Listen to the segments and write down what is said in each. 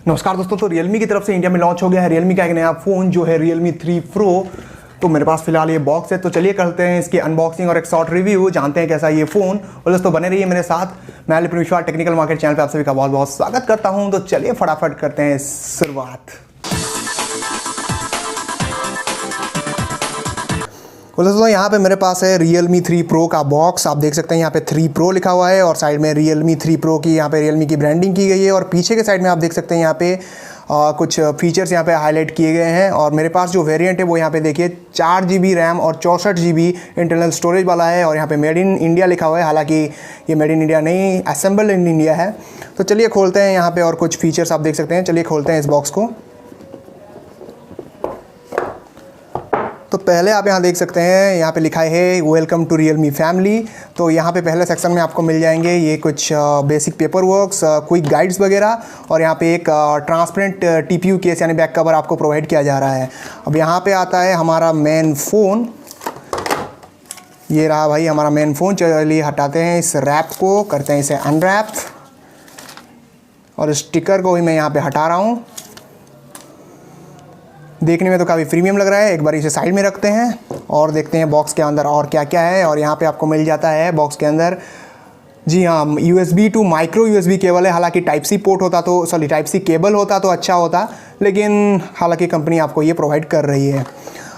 नमस्कार दोस्तों, तो Realme की तरफ से इंडिया में लॉन्च हो गया है Realme का एक नया फ़ोन जो है Realme 3 Pro। तो मेरे पास फिलहाल ये बॉक्स है, तो चलिए करते हैं इसकी अनबॉक्सिंग और एक शॉर्ट रिव्यू, जानते हैं कैसा ये फ़ोन। और दोस्तों बने रहिए मेरे साथ। मैं लिपिन विश्वास टेक्निकल मार्केट चैनल पे आप सभी का बहुत बहुत स्वागत करता हूँ। तो चलिए फटाफट करते हैं शुरुआत। तो दोस्तों यहाँ पे मेरे पास है Realme 3 Pro का बॉक्स। आप देख सकते हैं यहाँ पे 3 Pro लिखा हुआ है और साइड में Realme 3 Pro की यहाँ पे Realme की ब्रांडिंग की गई है। और पीछे के साइड में आप देख सकते हैं यहाँ पे कुछ फीचर्स यहाँ पे हाईलाइट किए गए हैं। और मेरे पास जो वेरिएंट है वो यहाँ पे देखिए 4 GB रैम और 64 GB इंटरनल स्टोरेज वाला है। और यहाँ पे मेड इन इंडिया लिखा हुआ है, हालांकि ये मेड इन इंडिया नहीं, असेंबल्ड इन इंडिया है। तो चलिए खोलते हैं यहाँ पे और कुछ फीचर्स आप देख सकते हैं। चलिए खोलते हैं इस बॉक्स को। तो पहले आप यहाँ देख सकते हैं, यहाँ पे लिखा है वेलकम टू Realme फैमिली। तो यहाँ पे पहले सेक्शन में आपको मिल जाएंगे ये कुछ basic paper works, quick guides वगैरह। और यहाँ पे एक ट्रांसपेरेंट TPU केस यानी बैक कवर आपको प्रोवाइड किया जा रहा है। अब यहाँ पे आता है हमारा मेन फ़ोन। ये रहा भाई हमारा मेन फ़ोन। चलिए हटाते हैं इस रैप को, करते हैं इसे अनरैप। और स्टिकर को भी मैं यहाँ पर हटा रहा हूँ। देखने में तो काफ़ी प्रीमियम लग रहा है। एक बार इसे साइड में रखते हैं और देखते हैं बॉक्स के अंदर और क्या क्या है। और यहाँ पे आपको मिल जाता है बॉक्स के अंदर, जी हाँ, USB to micro USB cable है। हालांकि टाइप सी पोर्ट होता तो टाइप सी केबल होता तो अच्छा होता, लेकिन हालांकि कंपनी आपको ये प्रोवाइड कर रही है।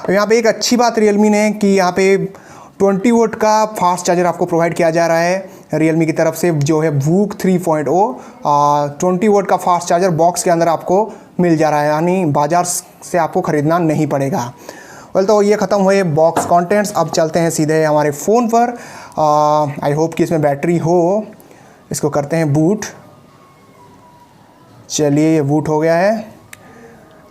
यहाँ पे एक अच्छी बात Realme ने कि यहाँ पे 20 वोट का फास्ट चार्जर आपको प्रोवाइड किया जा रहा है Realme की तरफ से, जो है VOOC 3.0। 20 वोट का फास्ट चार्जर बॉक्स के अंदर आपको मिल जा रहा है, यानी बाज़ार से आपको ख़रीदना नहीं पड़ेगा। वेल, तो ये ख़त्म हुए बॉक्स कंटेंट्स। अब चलते हैं सीधे हमारे फ़ोन पर। आई होप कि इसमें बैटरी हो। इसको करते हैं बूट। चलिए ये बूट हो गया है,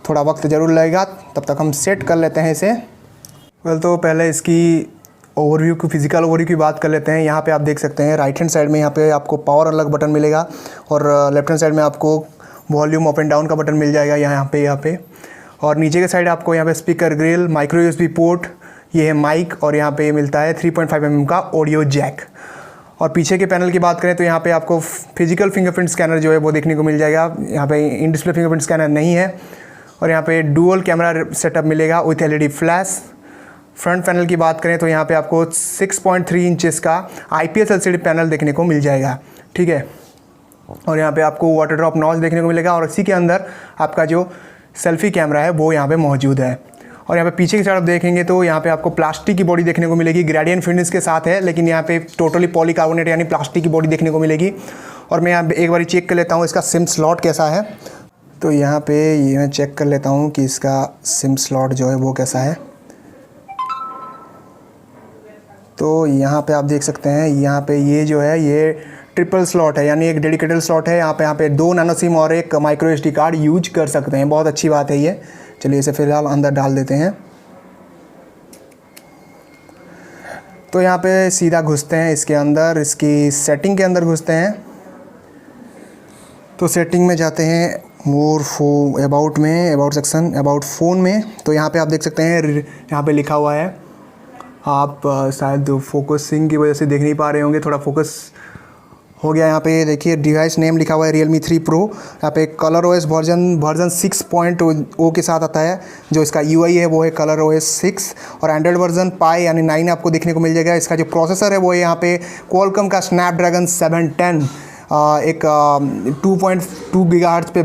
थोड़ा वक्त ज़रूर लगेगा, तब तक हम सेट कर लेते हैं इसे। वेल, तो पहले इसकी ओवरव्यू की, फिजिकल ओवरव्यू की बात कर लेते हैं। यहाँ पे आप देख सकते हैं राइट हैंड साइड में यहाँ पे आपको पावर अलग बटन मिलेगा और लेफ्ट हैंड साइड में आपको वॉल्यूम अप एंड डाउन का बटन मिल जाएगा यहाँ पे। और नीचे के साइड आपको यहाँ पे speaker grill, micro USB port, ये है माइक, और यहाँ पे मिलता है 3.5 mm का ऑडियो जैक। और पीछे के पैनल की बात करें तो यहाँ पे आपको फिजिकल फिंगरप्रिंट स्कैनर जो है वो देखने को मिल जाएगा। यहाँ पे इन डिस्प्ले फिंगरप्रिंट स्कैनर नहीं है। और यहाँ पे डुअल कैमरा सेटअप मिलेगा with LED flash. Front panel की बात करें तो यहाँ पे आपको 6.3 इंचेस का IPS LCD पैनल देखने को मिल जाएगा, ठीक है। और यहाँ पे आपको वाटर ड्रॉप नॉच देखने को मिलेगा और इसी के अंदर आपका जो सेल्फी कैमरा है वो यहाँ पे मौजूद है। और यहाँ पे पीछे की तरफ देखेंगे तो यहाँ पे आपको प्लास्टिक की बॉडी देखने को मिलेगी, ग्रेडियंट फिनिश के साथ है, लेकिन यहाँ पे टोटली पॉलीकार्बोनेट यानी प्लास्टिक की बॉडी देखने को मिलेगी। और मैं यहाँ एक बार चेक कर लेता हूँ इसका सिम स्लॉट कैसा है। तो यहाँ पे ये मैं चेक कर लेता हूँ कि इसका सिम स्लॉट जो है वो कैसा है। तो यहाँ पे आप देख सकते हैं, यहाँ पे ये जो है ये ट्रिपल स्लॉट है, यानी एक डेडिकेटेड स्लॉट है। यहाँ पे 2 नैनो सिम और एक माइक्रो SD कार्ड यूज कर सकते हैं। बहुत अच्छी बात है ये। चलिए इसे फिलहाल अंदर डाल देते हैं। तो यहाँ पे सीधा घुसते हैं इसके अंदर, इसकी सेटिंग के अंदर घुसते हैं। तो सेटिंग में जाते हैं मोर अबाउट में, अबाउट सेक्शन, अबाउट फ़ोन में। तो यहाँ पे आप देख सकते हैं यहाँ पे लिखा हुआ है, आप शायद फोकसिंग की वजह से देख नहीं पा रहे होंगे, थोड़ा फोकस हो गया। यहाँ पे देखिए डिवाइस नेम लिखा हुआ है Realme 3 Pro। यहाँ पे ColorOS वर्जन 6.0 के साथ आता है। जो इसका UI है वो है ColorOS 6। और एंड्रॉयड वर्जन पाई यानी 9 आपको देखने को मिल जाएगा। इसका जो प्रोसेसर है वो है यहाँ पे Qualcomm का Snapdragon 710, एक 2.2 GHz पे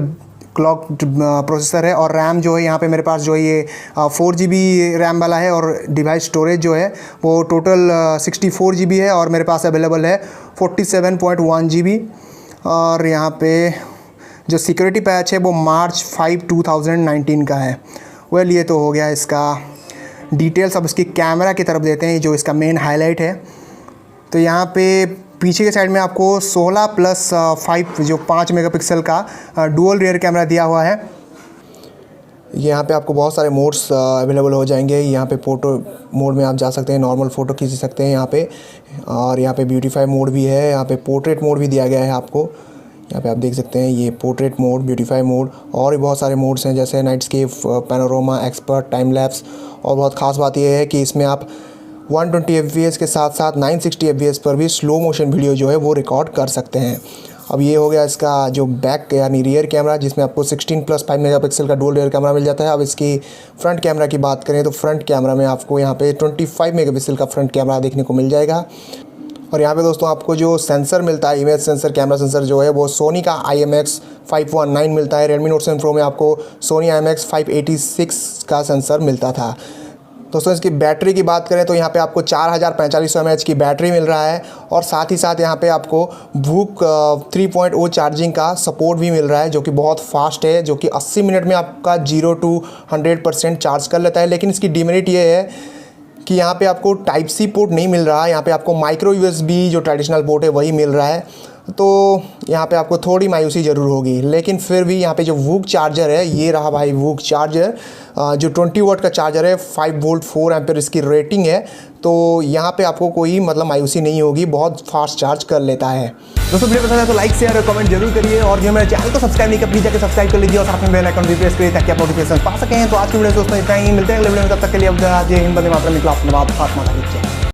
क्लॉक प्रोसेसर है। और रैम जो है यहाँ पे मेरे पास जो है ये 4 GB रैम वाला है। और डिवाइस स्टोरेज जो है वो टोटल 64 GB है और मेरे पास अवेलेबल है 47.1 GB। और यहाँ पे जो सिक्योरिटी पैच है वो March 5, 2019 का है। वेल, ये तो हो गया इसका डिटेल्स। अब इसकी कैमरा की तरफ देते हैं, जो इसका मेन हाईलाइट है। तो यहाँ पे पीछे के साइड में आपको 16+5 जो 5 मेगापिक्सल का डुअल रियर कैमरा दिया हुआ है। यहाँ पे आपको बहुत सारे मोड्स अवेलेबल हो जाएंगे। यहाँ पे फ़ोटो मोड में आप जा सकते हैं, नॉर्मल फ़ोटो खींच सकते हैं यहाँ पे। और यहाँ पे ब्यूटीफाई मोड भी है, यहाँ पे पोर्ट्रेट मोड भी दिया गया है आपको। यहाँ पे आप देख सकते हैं ये पोर्ट्रेट मोड, ब्यूटीफाई मोड, और भी बहुत सारे मोड्स हैं जैसे नाइटस्केप, पैनोरामा, एक्सपर्ट, टाइम लैप्स। और बहुत ख़ास बात यह है कि इसमें आप 120 fps के साथ साथ 960 fps पर भी स्लो मोशन वीडियो जो है वो रिकॉर्ड कर सकते हैं। अब ये हो गया इसका जो बैक यानी रियर कैमरा, जिसमें आपको 16+5 मेगापिक्सल का डुअल रियर कैमरा मिल जाता है। अब इसकी फ्रंट कैमरा की बात करें तो फ्रंट कैमरा में आपको यहाँ पे 25 मेगापिक्सल का फ्रंट कैमरा देखने को मिल जाएगा। और यहाँ पे दोस्तों आपको जो सेंसर मिलता है, इमेज सेंसर, कैमरा सेंसर जो है वो सोनी का IMX519 मिलता है। रेडमी नोट 7 प्रो में आपको सोनी IMX586 का सेंसर मिलता था। दोस्तों इसकी बैटरी की बात करें तो यहाँ पे आपको 4400 mAh की बैटरी मिल रहा है, और साथ ही साथ यहाँ पे आपको वूक 3.0 चार्जिंग का सपोर्ट भी मिल रहा है, जो कि बहुत फास्ट है, जो कि 80 मिनट में आपका 0 to 100% चार्ज कर लेता है। लेकिन इसकी डिमेरिट ये है कि यहाँ पे आपको टाइप सी पोर्ट नहीं मिल रहा है, यहाँ पे आपको माइक्रो USB जो ट्रेडिशनल पोर्ट है वही मिल रहा है। तो यहाँ पे आपको थोड़ी मायूसी ज़रूर होगी, लेकिन फिर भी यहाँ पे जो वूक चार्जर है, ये रहा भाई वूक चार्जर, जो 20 वाट का चार्जर है, 5 वोल्ट 4 एम्पेयर इसकी रेटिंग है। तो यहाँ पे आपको कोई मतलब मायूसी नहीं होगी, बहुत फास्ट चार्ज कर लेता है। दोस्तों वीडियो पसंद है तो लाइक शेयर और कमेंट जरूर करिए, और जो मेरे चैनल को सब्सक्राइब नहीं किया प्लीज जाकर सब्सक्राइब कर लीजिए और साथ में बेल आइकन भी प्रेस करिए ताकि आप नोटिफिकेशन पा सकें। तो आज की वीडियो दोस्तों इतना ही, मिलते हैं अगले वीडियो में, तब तक के लिए जय हिंद, वंदे मातरम, इनकलाब जिंदाबाद, भारत माता की जय।